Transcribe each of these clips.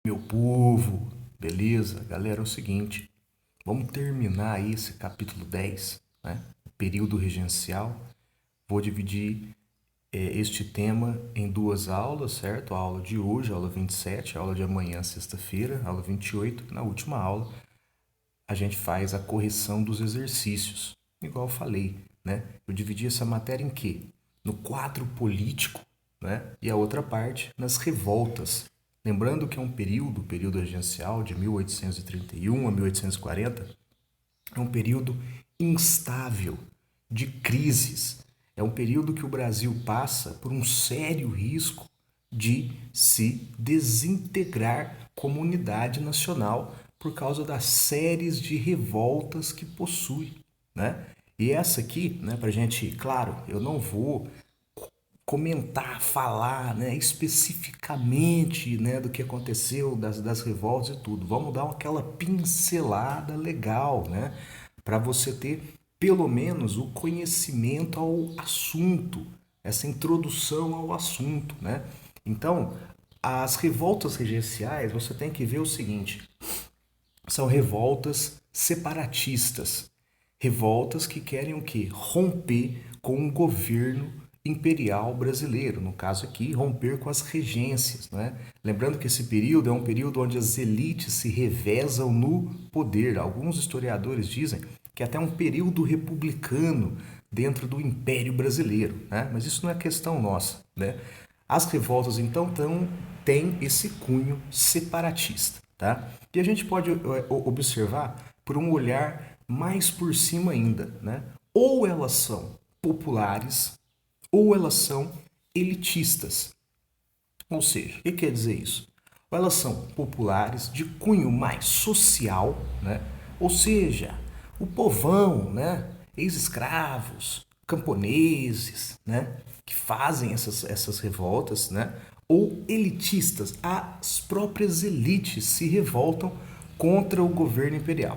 Meu povo, beleza? Galera, é o seguinte, vamos terminar aí esse capítulo 10, né? O período regencial. Vou dividir este tema em duas aulas, certo? A aula de hoje, a aula 27, a aula de amanhã, sexta-feira, a aula 28. Na última aula, a gente faz a correção dos exercícios. Igual eu falei, né? Eu dividi essa matéria em quê? No quadro político, né? E a outra parte nas revoltas. Lembrando que é um período, o período regencial de 1831 a 1840, é um período instável, de crises. É um período que o Brasil passa por um sério risco de se desintegrar como unidade nacional por causa das séries de revoltas que possui, né? E essa aqui, né, pra gente, claro, eu não vou comentar, falar, né, especificamente, né, do que aconteceu, das revoltas e tudo. Vamos dar aquela pincelada legal, né, para você ter pelo menos o conhecimento ao assunto, essa introdução ao assunto, né? Então, as revoltas regenciais, você tem que ver o seguinte: são revoltas separatistas, revoltas que querem o quê? Romper com o governo imperial brasileiro, no caso aqui, romper com as regências, né? Lembrando que esse período é um período onde as elites se revezam no poder. Alguns historiadores dizem que é até um período republicano dentro do Império Brasileiro, né? Mas isso não é questão nossa, né? As revoltas, então, têm esse cunho separatista, tá? E a gente pode observar por um olhar mais por cima ainda, né? Ou elas são populares, ou elas são elitistas. Ou seja, o que quer dizer isso? Ou elas são populares, de cunho mais social, né? Ou seja, o povão, né? Ex-escravos, camponeses, né? Que fazem essas revoltas, né? Ou elitistas, as próprias elites se revoltam contra o governo imperial.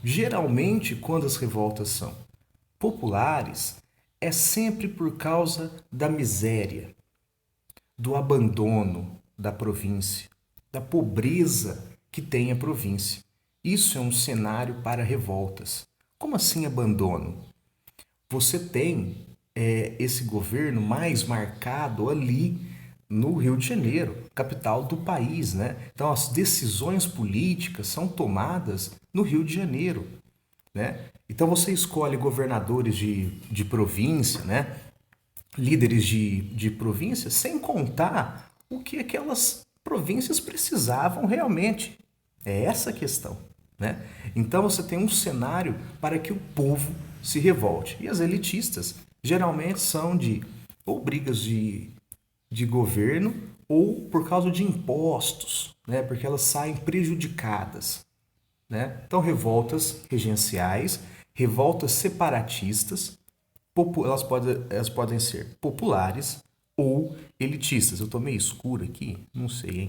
Geralmente, quando as revoltas são populares, é sempre por causa da miséria, do abandono da província, da pobreza que tem a província. Isso é um cenário para revoltas. Como assim abandono? Você tem esse governo mais marcado ali no Rio de Janeiro, capital do país, né? Então as decisões políticas são tomadas no Rio de Janeiro, né? Então você escolhe governadores de província, né? Líderes de província, sem contar o que aquelas províncias precisavam realmente. É essa a questão, né? Então você tem um cenário para que o povo se revolte. E as elitistas geralmente são de ou brigas de governo ou por causa de impostos, né? Porque elas saem prejudicadas, né? Então revoltas regenciais, revoltas separatistas, elas podem ser populares ou elitistas. Eu tô meio escuro aqui, não sei, hein?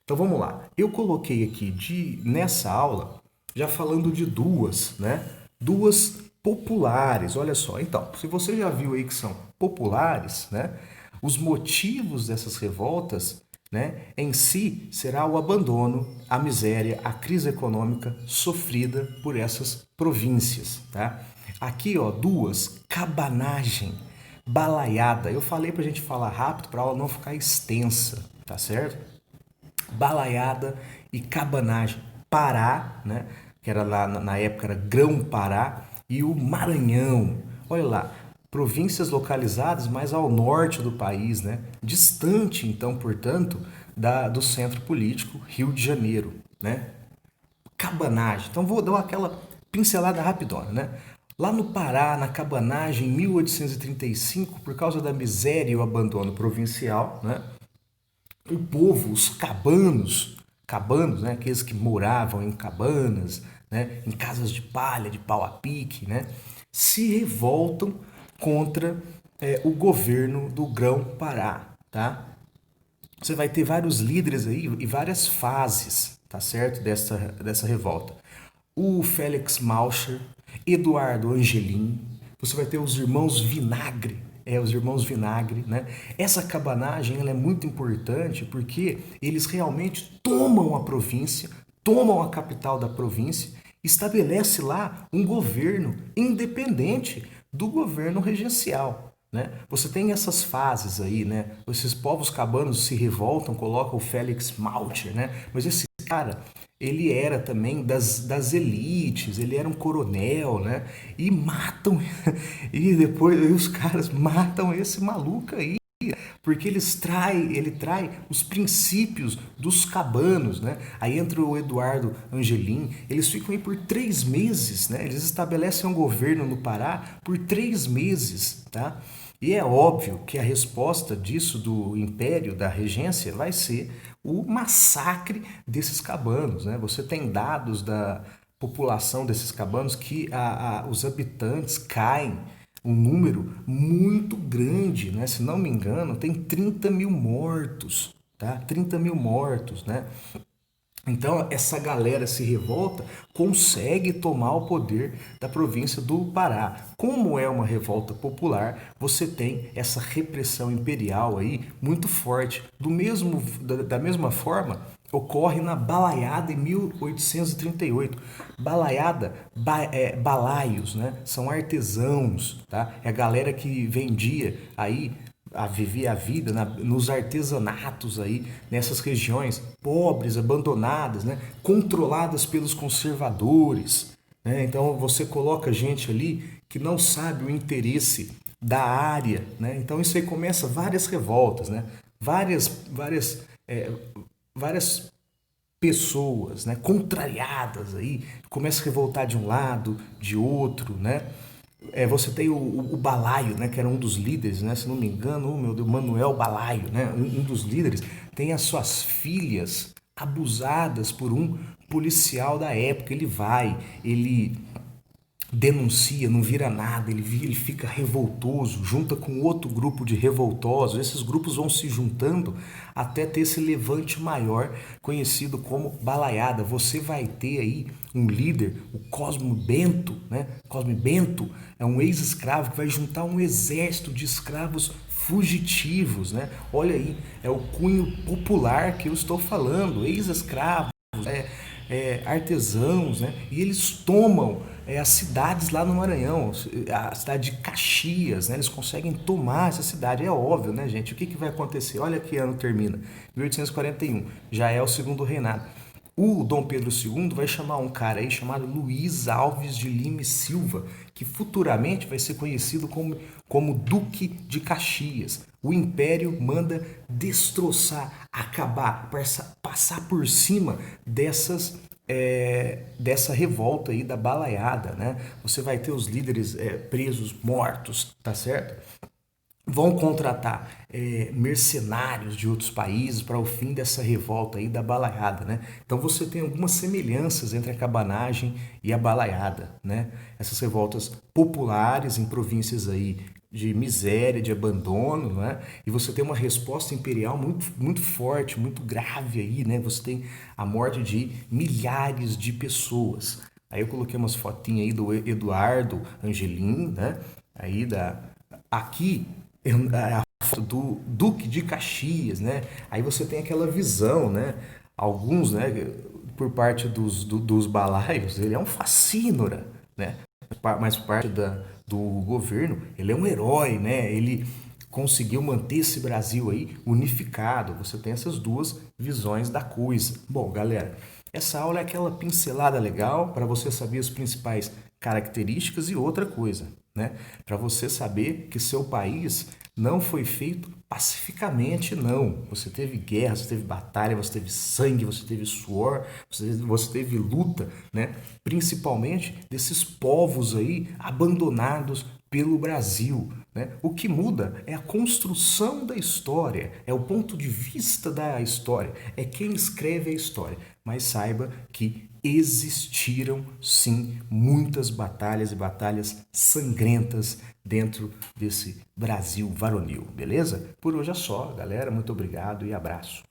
Então vamos lá. Eu coloquei aqui nessa aula já falando de duas, né? Duas populares. Olha só. Então, se você já viu aí que são populares, né? Os motivos dessas revoltas, né, em si será o abandono, a miséria, a crise econômica sofrida por essas províncias, tá? Aqui, ó, duas, cabanagem, balaiada. Eu falei pra gente falar rápido para a aula não ficar extensa, tá certo? Balaiada e cabanagem. Pará, né? Que era lá na época era Grão-Pará e o Maranhão. Olha lá, províncias localizadas mais ao norte do país, né? Distante, então, portanto, do centro político, Rio de Janeiro, né? Cabanagem. Então vou dar aquela pincelada rapidona, né? Lá no Pará, na cabanagem, em 1835, por causa da miséria e o abandono provincial, né? O povo, os cabanos, né, aqueles que moravam em cabanas, né, em casas de palha, de pau a pique, né, se revoltam contra o governo do Grão-Pará, tá? Você vai ter vários líderes aí e várias fases, tá certo? Dessa revolta. O Félix Malcher, Eduardo Angelim, você vai ter os irmãos Vinagre, os irmãos Vinagre, né? Essa cabanagem ela é muito importante porque eles realmente tomam a província, tomam a capital da província, estabelece lá um governo independente do governo regencial. Né? Você tem essas fases aí, né? Esses povos cabanos se revoltam, colocam o Félix Malcher, né? Mas esse cara, ele era também das elites, ele era um coronel, né? E matam, e depois os caras matam esse maluco aí, porque ele trai os princípios dos cabanos, né? Aí entra o Eduardo Angelim, eles ficam aí por 3 meses, né? Eles estabelecem um governo no Pará por 3 meses, tá? E é óbvio que a resposta disso do império, da regência, vai ser o massacre desses cabanos, né? Você tem dados da população desses cabanos que os habitantes caem um número muito grande, né? Se não me engano, tem 30 mil mortos, tá? 30 mil mortos, né? Então, essa galera se revolta, consegue tomar o poder da província do Pará. Como é uma revolta popular, você tem essa repressão imperial aí muito forte. Da mesma forma, ocorre na Balaiada em 1838. Balaiada, balaios, né? São artesãos, tá? É a galera que vendia aí a viver a vida nos artesanatos aí, nessas regiões pobres, abandonadas, né, controladas pelos conservadores. Né? Então você coloca gente ali que não sabe o interesse da área. Né? Então isso aí começa várias revoltas, né? Várias pessoas, né, contrariadas aí, começa a revoltar de um lado, de outro, né? Você tem o Balaio, né, que era um dos líderes, né, se não me engano, meu Deus, Manuel Balaio, né, um dos líderes, tem as suas filhas abusadas por um policial da época. Ele denuncia, não vira nada, ele fica revoltoso, junta com outro grupo de revoltosos, esses grupos vão se juntando até ter esse levante maior, conhecido como Balaiada. Você vai ter aí um líder, o Cosme Bento, né? Cosme Bento é um ex-escravo que vai juntar um exército de escravos fugitivos, né? Olha aí, é o cunho popular que eu estou falando, ex-escravos, artesãos, né? E eles tomam as cidades lá no Maranhão, a cidade de Caxias, né? Eles conseguem tomar essa cidade, é óbvio, né, gente? O que vai acontecer? Olha que ano termina, 1841, já é o segundo reinado. O Dom Pedro II vai chamar um cara aí chamado Luiz Alves de Lima e Silva, que futuramente vai ser conhecido como Duque de Caxias. O Império manda destroçar, acabar, passar por cima dessa revolta aí da Balaiada, né? Você vai ter os líderes presos, mortos, tá certo? Vão contratar mercenários de outros países para o fim dessa revolta aí da Balaiada, né? Então você tem algumas semelhanças entre a cabanagem e a Balaiada, né? Essas revoltas populares em províncias aí de miséria, de abandono, né? E você tem uma resposta imperial muito, muito forte, muito grave aí, né? Você tem a morte de milhares de pessoas. Aí eu coloquei umas fotinhas aí do Eduardo Angelim, né? Aqui é a foto do Duque de Caxias, né? Aí você tem aquela visão, né? Alguns, né? Por parte dos balaios, ele é um facínora, né? Mas por parte do governo, ele é um herói, né? Ele conseguiu manter esse Brasil aí unificado. Você tem essas duas visões da coisa. Bom, galera, essa aula é aquela pincelada legal para você saber as principais características e outra coisa, né? Para você saber que seu país não foi feito pacificamente, não. Você teve guerra, você teve batalha, você teve sangue, você teve suor, você teve luta, né? Principalmente desses povos aí abandonados pelo Brasil, né? O que muda é a construção da história, é o ponto de vista da história, é quem escreve a história. Mas saiba que existiram sim muitas batalhas e batalhas sangrentas dentro desse Brasil varonil, beleza? Por hoje é só, galera. Muito obrigado e abraço.